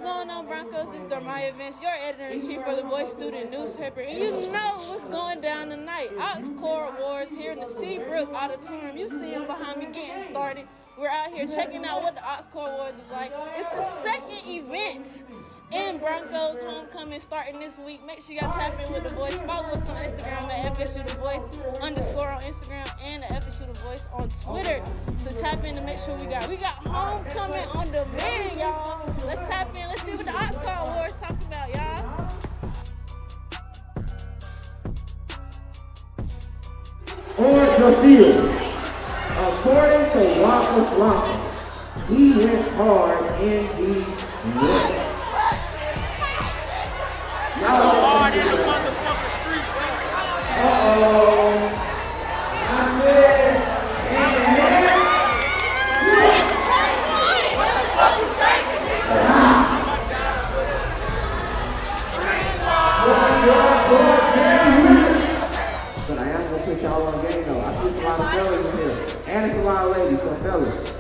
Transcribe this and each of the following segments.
going on, Broncos? It's Dormaya Vince, your editor-in-chief for the Boys Student newspaper. And you know what's going down tonight. Ox Core Awards here in the Seabrook Auditorium. You see them behind me getting started. We're out here checking out what the Ox Core Awards is like. It's the second event in Broncos Homecoming starting this week. Make sure y'all tap in with The Voice. Follow us on Instagram at FSU The Voice _ on Instagram and the FSU The Voice on Twitter. So tap in to make sure we got homecoming on demand, y'all. Let's tap in. Let's see what the Ox Core Awards talk about, y'all. On the field, according to Waka Flocka, he went hard in the net. Y'all go hard in the motherfucking street, bro. Uh-oh. I said, in the net. But I am going to put y'all on game, though. I see a lot of fellas in here. And it's a lot of ladies, so fellas.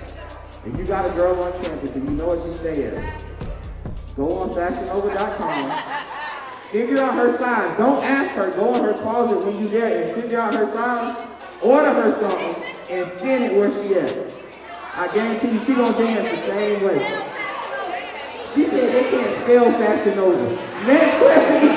If you got a girl on campus and you know what she's saying, go on fashionover.com. Figure out her size. Don't ask her. Go in her closet when you there and figure out her size. Order her something and send it where she at. I guarantee you she gonna dance the same way. She said they can't spell Fashion Over. Next question.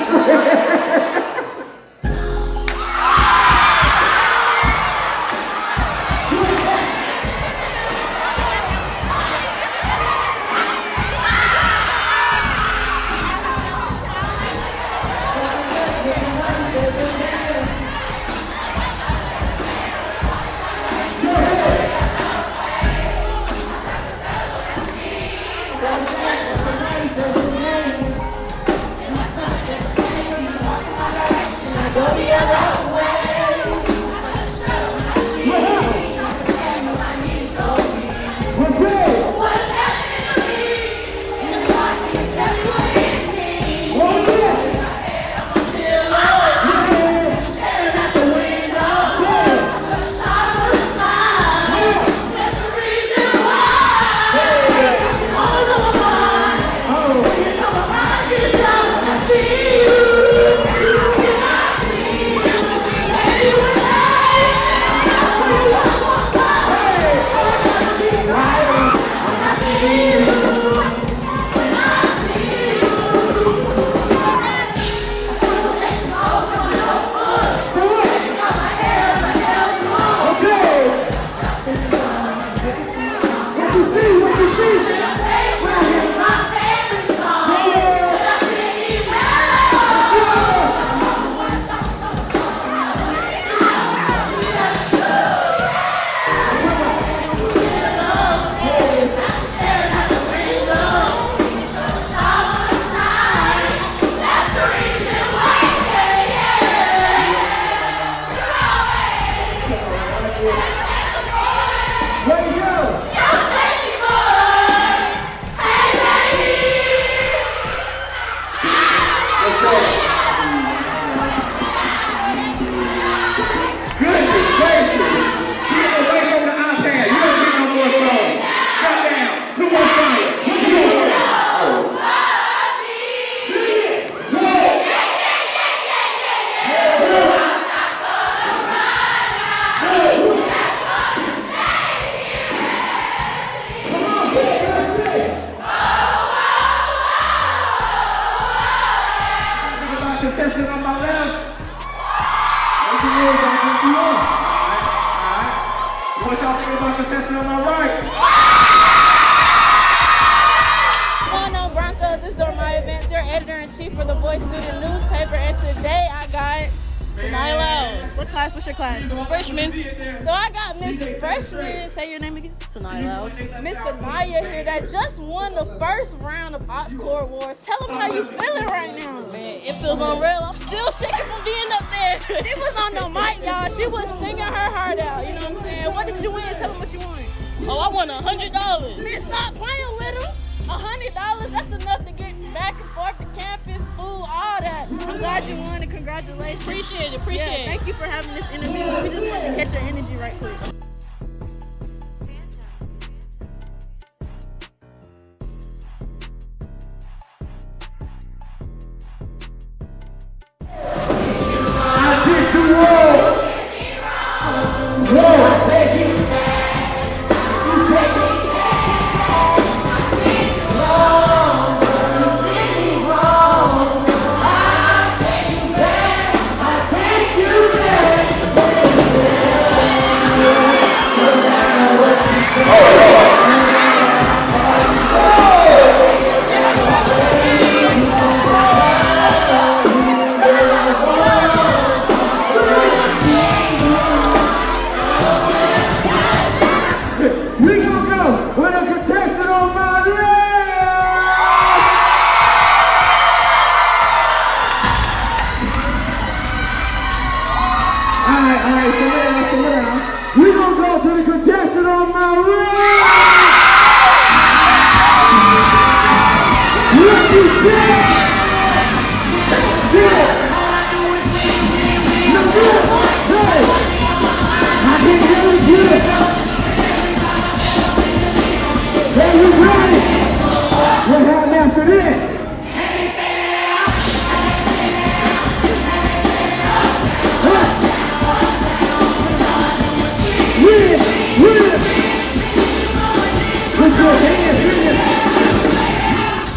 Contestant on my left. What you want, what you want? Alright. What y'all think about contestant on my right? What's going on, Broncos? It's Dormaya Vince, your editor-in-chief for the Boys Student newspaper, and today I got Sanaya Lyles. What class? What's your class? Freshman. So I got Miss Freshman. Say your name again. Sanaya Lyles. Miss Sanaya here that just won the first round of Ox Core Awards. Tell them how you feeling right now. Man, it feels unreal. I'm still shaking from being up there. She was on the mic, y'all. She was singing her heart out. You know what I'm saying? What did you win? Tell them what you won. Oh, I won $100. Man, stop playing with them. $100, that's enough to get back and forth to campus, food, all that. I'm glad you won and congratulations. Appreciate it, appreciate it. Thank you for having this interview. We just wanted to catch your energy right quick.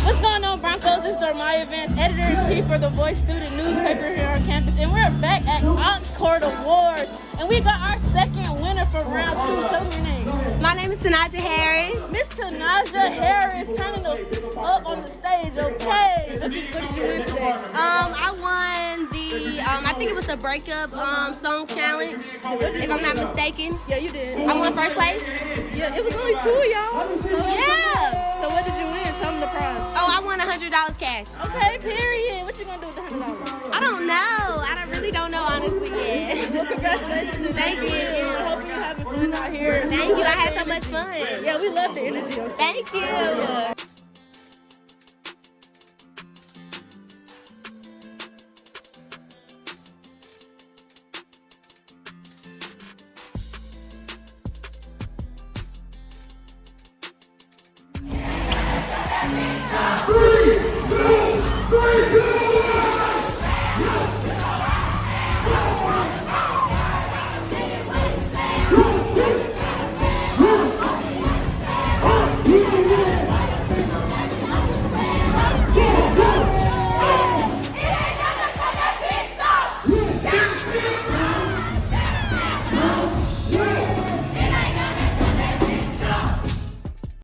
What's going on, Broncos? It's Dormaya Vance, editor-in-chief for the Voice Student newspaper here on campus, and we're back at Ox Court Awards, and we got our second winner for round 2. Tell me your name. My name is Tanaja Harris. Miss Tanaja Harris turning up on the stage, okay? What did you win today? I won the, I think it was the breakup song challenge, if I'm not mistaken. Yeah, you did. I won first place. Yeah, it was only 2 of y'all. Yeah. So what did you win? Tell them the prize. Oh, I won $100 cash. Okay, period. What you gonna do with the $100? I don't know. I really don't know, honestly, yet. Well, congratulations. And Thank you. I hope you're having fun out here. Thank you. I had so much fun. Yeah, we love the energy. Thank you. Three.